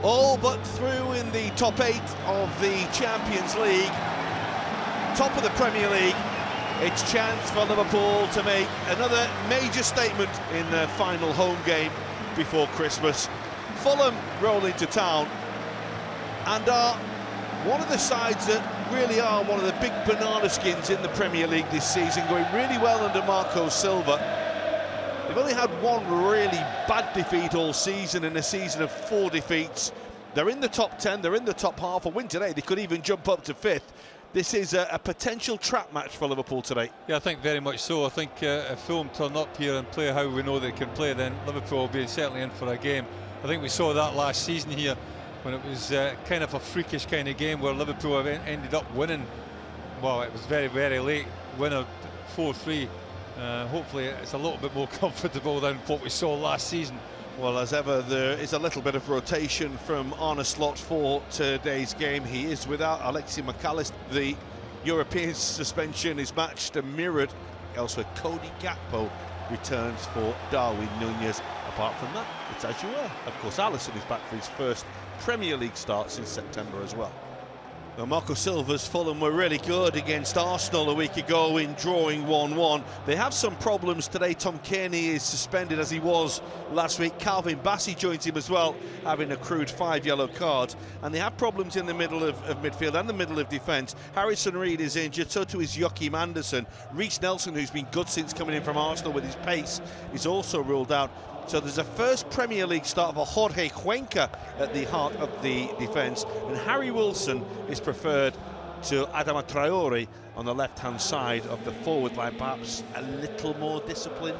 All but through in the top 8 of the Champions League. Top of the Premier League. It's chance for Liverpool to make another major statement in their final home game before Christmas. Fulham roll into town and are one of the sides that really are one of the big banana skins in the Premier League this season, going really well under Marco Silva. They've only had one really bad defeat all season in a season of 4 defeats. They're in the top 10, they're in the top half. A win today, they could even jump up to 5th. This is a potential trap match for Liverpool today. Yeah, I think very much so. I think if Fulham turn up here and play how we know they can play, then Liverpool will be certainly in for a game. I think we saw that last season here when it was kind of a freakish kind of game where Liverpool ended up winning. Well, it was very, very late, winner 4-3. Hopefully it's a little bit more comfortable than what we saw last season. Well, as ever, there is a little bit of rotation from Arne Slot for today's game. He is without Alexis McAllister. The European suspension is matched and mirrored. Elsewhere, Cody Gakpo returns for Darwin Núñez. Apart from that, it's as you were. Of course, Alisson is back for his first Premier League start since September as well. Well, Marco Silva's Fulham were really good against Arsenal a week ago in drawing 1-1. They have some problems today. Tom Kearney is suspended as he was last week. Calvin Bassey joins him as well, having accrued 5 yellow cards. And they have problems in the middle of midfield and the middle of defence. Harrison Reed is injured, so too is Joachim Andersen. Reece Nelson, who's been good since coming in from Arsenal with his pace, is also ruled out. So there's a first Premier League start for Jorge Cuenca at the heart of the defence, and Harry Wilson is preferred to Adama Traore on the left-hand side of the forward line, perhaps a little more disciplined.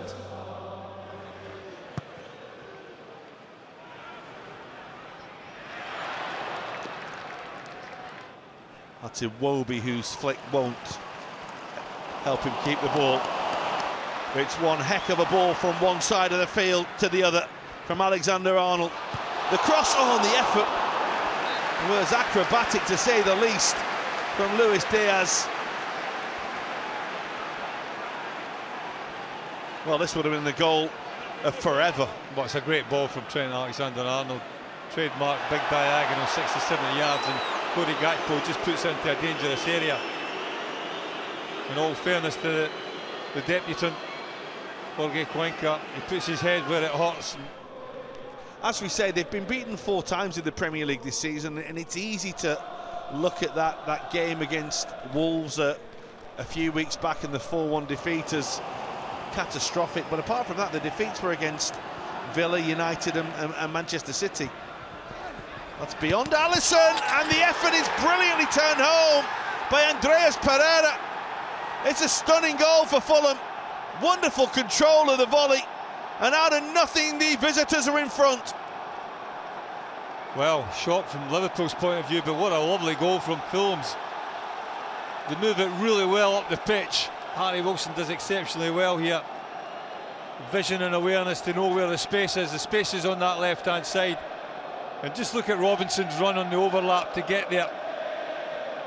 That's Iwobi, whose flick won't help him keep the ball. It's one heck of a ball from one side of the field to the other from Alexander-Arnold. The cross on the effort was acrobatic to say the least from Luis Diaz. Well, this would have been the goal of forever. Well, it's a great ball from Trent Alexander-Arnold. Trademark big diagonal, 60-70 yards, and Cody Gakpo just puts it into a dangerous area. In all fairness to the debutant, Jorge Cuenca, he puts his head where it hurts. As we say, they've been beaten 4 times in the Premier League this season, and it's easy to look at that game against Wolves a few weeks back in the 4-1 defeat as catastrophic. But apart from that, the defeats were against Villa, United and Manchester City. That's beyond Alisson, and the effort is brilliantly turned home by Andreas Pereira. It's a stunning goal for Fulham. Wonderful control of the volley, and out of nothing the visitors are in front. Well, shock from Liverpool's point of view, but what a lovely goal from Fulham's. They move it really well up the pitch. Harry Wilson does exceptionally well here. Vision and awareness to know where the space is. The space is on that left-hand side. And just look at Robinson's run on the overlap to get there.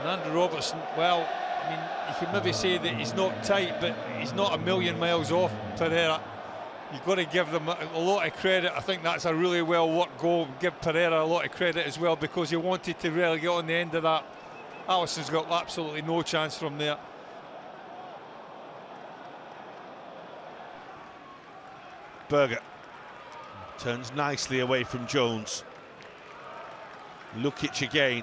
And Andrew Robertson, well, I mean, you can maybe say that he's not tight, but he's not a million miles off Pereira. You've got to give them a lot of credit. I think that's a really well worked goal. Give Pereira a lot of credit as well, because he wanted to really get on the end of that. Alisson's got absolutely no chance from there. Berger turns nicely away from Jones. Lukic again.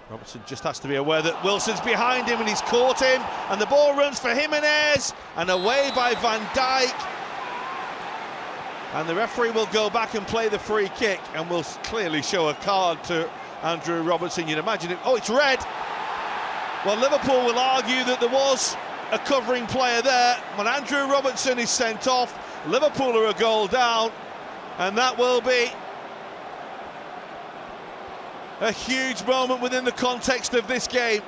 Robertson just has to be aware that Wilson's behind him and he's caught him, and the ball runs for Jimenez and away by Van Dijk, and the referee will go back and play the free kick and will clearly show a card to Andrew Robertson. You'd imagine it. Oh, it's red. Well, Liverpool will argue that there was a covering player there. When Andrew Robertson is sent off, Liverpool are a goal down, and that will be a huge moment within the context of this game.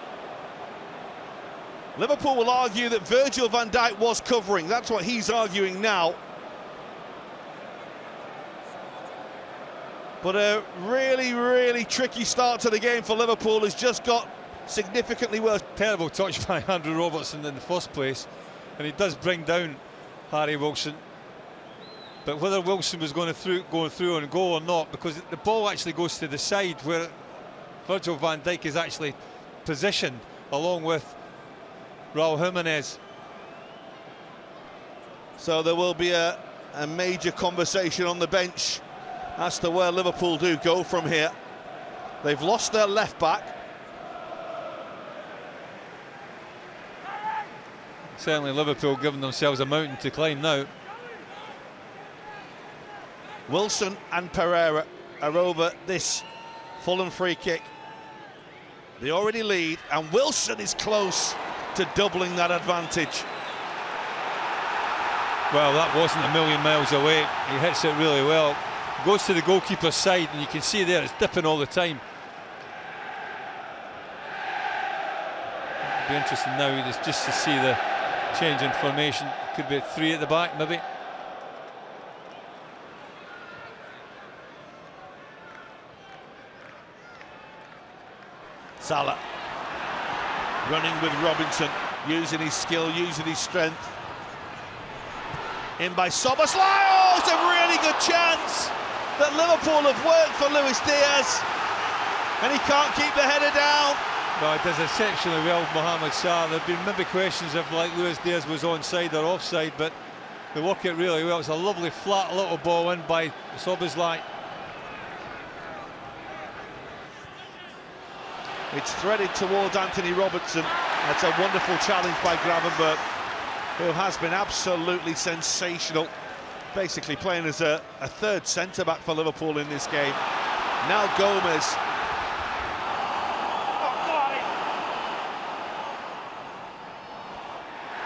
Liverpool will argue that Virgil van Dijk was covering. That's what he's arguing now. But a really, really tricky start to the game for Liverpool has just got significantly worse. Terrible touch by Andrew Robertson in the first place, and he does bring down Harry Wilson. But whether Wilson was going through and goal or not, because the ball actually goes to the side where Virgil van Dijk is actually positioned along with Raul Jimenez. So there will be a major conversation on the bench as to where Liverpool do go from here. They've lost their left back. Certainly Liverpool giving themselves a mountain to climb now. Wilson and Pereira are over this Fulham free kick. They already lead, and Wilson is close to doubling that advantage. Well, that wasn't a million miles away. He hits it really well. Goes to the goalkeeper's side, and you can see there it's dipping all the time. It'll be interesting now just to see the change in formation. Could be 3 at the back, maybe. Salah running with Robinson, using his skill, using his strength. In by Szoboszlai. Oh, it's a really good chance that Liverpool have worked for Luis Diaz, and he can't keep the header down. Well, it does exceptionally well, Mohamed Salah. There have been maybe questions if like Luis Diaz was onside or offside, but they work it really well. It's a lovely flat little ball in by Szoboszlai. It's threaded towards Anthony Robertson. That's a wonderful challenge by Gravenberch, who has been absolutely sensational, basically playing as a third centre-back for Liverpool in this game. Now Gomez.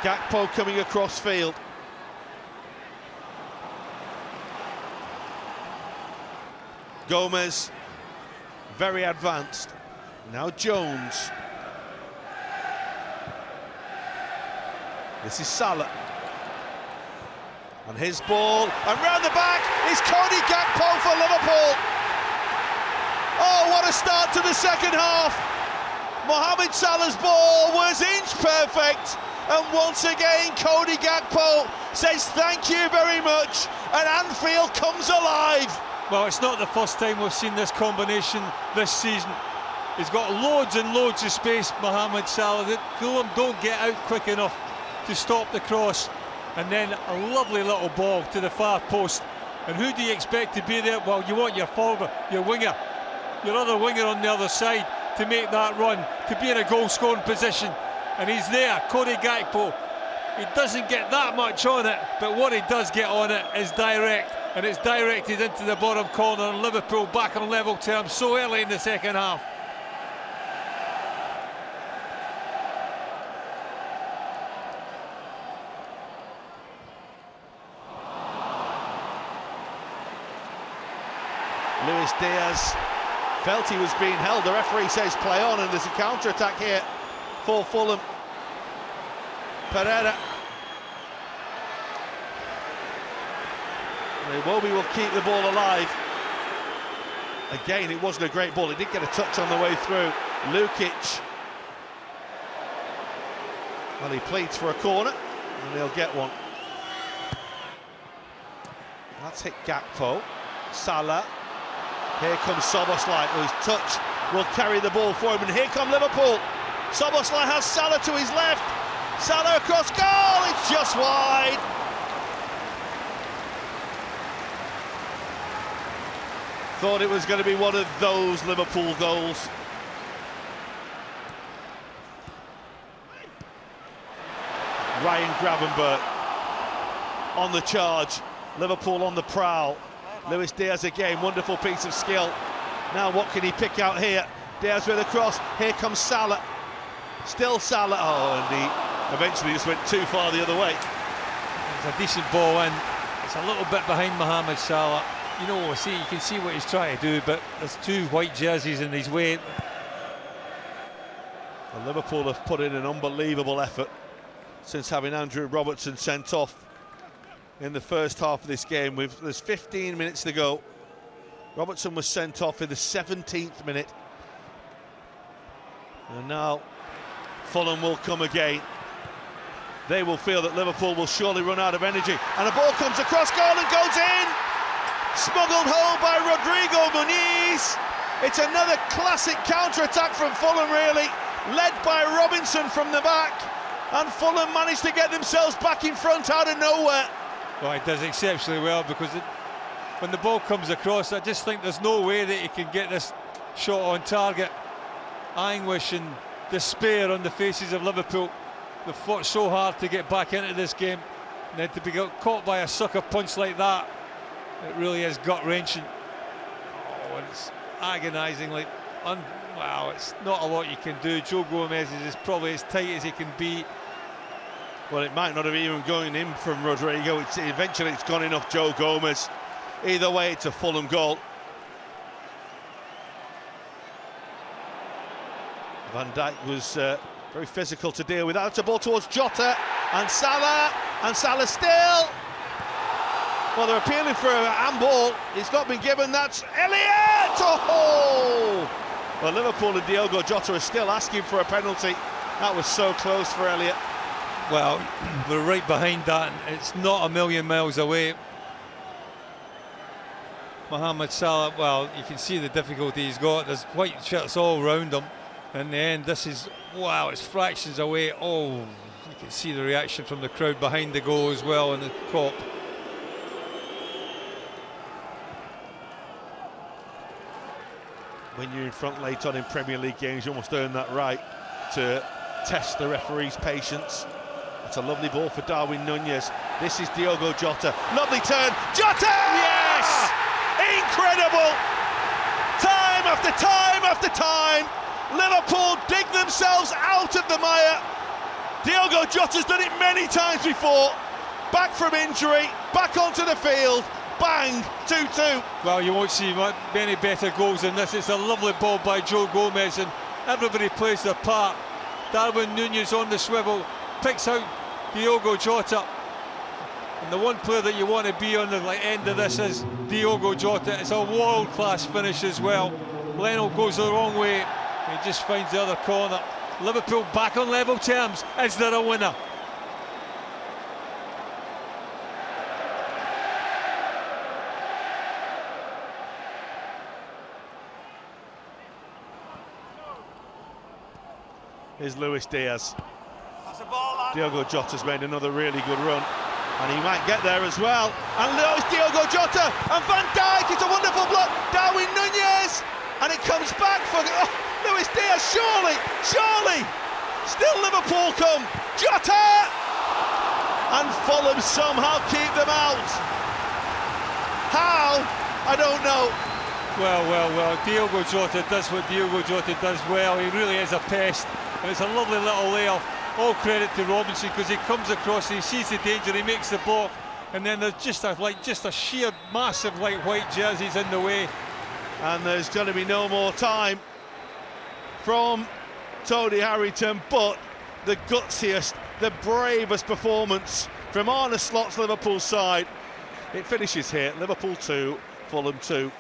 Gakpo coming across field. Gomez, very advanced. Now Jones. This is Salah. And his ball, and round the back is Cody Gakpo for Liverpool. Oh, what a start to the second half. Mohamed Salah's ball was inch perfect. And once again, Cody Gakpo says thank you very much. And Anfield comes alive. Well, it's not the first time we've seen this combination this season. He's got loads and loads of space, Mohamed Salah. Fulham don't get out quick enough to stop the cross. And then a lovely little ball to the far post. And who do you expect to be there? Well, you want your forward, your winger, your other winger on the other side to make that run, to be in a goal-scoring position. And he's there, Cody Gakpo. He doesn't get that much on it, but what he does get on it is direct. And it's directed into the bottom corner, and Liverpool back on level terms so early in the second half. Luis Diaz felt he was being held. The referee says play on, and there's a counter-attack here for Fulham. Pereira. Iwobi will keep the ball alive. Again, it wasn't a great ball. It did get a touch on the way through. Lukic. Well, he pleads for a corner, and he'll get one. That's hit Gakpo. Salah. Here comes Szoboszlai, whose touch will carry the ball for him. And here come Liverpool. Szoboszlai has Salah to his left. Salah across goal. It's just wide. Thought it was going to be one of those Liverpool goals. Ryan Gravenberch on the charge. Liverpool on the prowl. Luis Diaz again, wonderful piece of skill. Now what can he pick out here? Diaz with a cross. Here comes Salah. Still Salah. Oh, and he eventually just went too far the other way. It's a decent ball in. It's a little bit behind Mohamed Salah. You know, you can see what he's trying to do, but there's two white jerseys in his way. And Liverpool have put in an unbelievable effort since having Andrew Robertson sent off in the first half of this game. There's 15 minutes to go. Robertson was sent off in the 17th minute. And now Fulham will come again. they will feel that Liverpool will surely run out of energy. And a ball comes across goal and goes in! Smuggled home by Rodrigo Muniz. It's another classic counter-attack from Fulham, really, led by Robinson from the back, and Fulham managed to get themselves back in front out of nowhere. Well, he does exceptionally well, because when the ball comes across, I just think there's no way that he can get this shot on target. Anguish and despair on the faces of Liverpool. They've fought so hard to get back into this game, and then to be caught by a sucker punch like that, it really is gut-wrenching. Oh, and it's agonisingly, wow, it's not a lot you can do. Joe Gomez is probably as tight as he can be. Well, it might not have even gone in from Rodrigo. Eventually it's gone in off Joe Gomez. Either way, it's a Fulham goal. Van Dijk was very physical to deal with. That's a ball towards Jota and Salah still. Well, they're appealing for a handball. It's not been given. That's Elliott! Oh! Well, Liverpool and Diogo Jota are still asking for a penalty. That was so close for Elliott. Well, we're right behind that, and it's not a million miles away. Mohamed Salah, well, you can see the difficulty he's got. There's white shirts all round him. In the end, this is, wow, it's fractions away. Oh, you can see the reaction from the crowd behind the goal as well in the Kop. When you're in front late on in Premier League games, you almost earn that right to test the referee's patience. It's a lovely ball for Darwin Nunez. This is Diogo Jota. Lovely turn. Jota! Yes! Incredible! Time after time after time, Liverpool dig themselves out of the mire. Diogo Jota's done it many times before. Back from injury, back onto the field. Bang, 2-2. Well, you won't see many better goals than this. It's a lovely ball by Joe Gomez, and everybody plays their part. Darwin Nunez on the swivel, picks out Diogo Jota. And the one player that you want to be on the end of this is Diogo Jota. It's a world-class finish as well. Leno goes the wrong way. He just finds the other corner. Liverpool back on level terms. Is there a winner? Here's Luis Diaz. Diogo Jota's made another really good run, and he might get there as well. And there's Diogo Jota and Van Dijk. It's a wonderful block. Darwin Nunez, and it comes back for Luis Diaz. Surely, still Liverpool come. Jota, and Fulham somehow keep them out. How? I don't know. Well, Diogo Jota does what Diogo Jota does well. He really is a pest, and it's a lovely little layoff. All credit to Robinson, because he comes across, he sees the danger, he makes the block, and then there's just a sheer massive white jerseys in the way. And there's going to be no more time from Tony Harrington, but the gutsiest, the bravest performance from Arne Slot's Liverpool side. It finishes here, Liverpool 2, Fulham 2.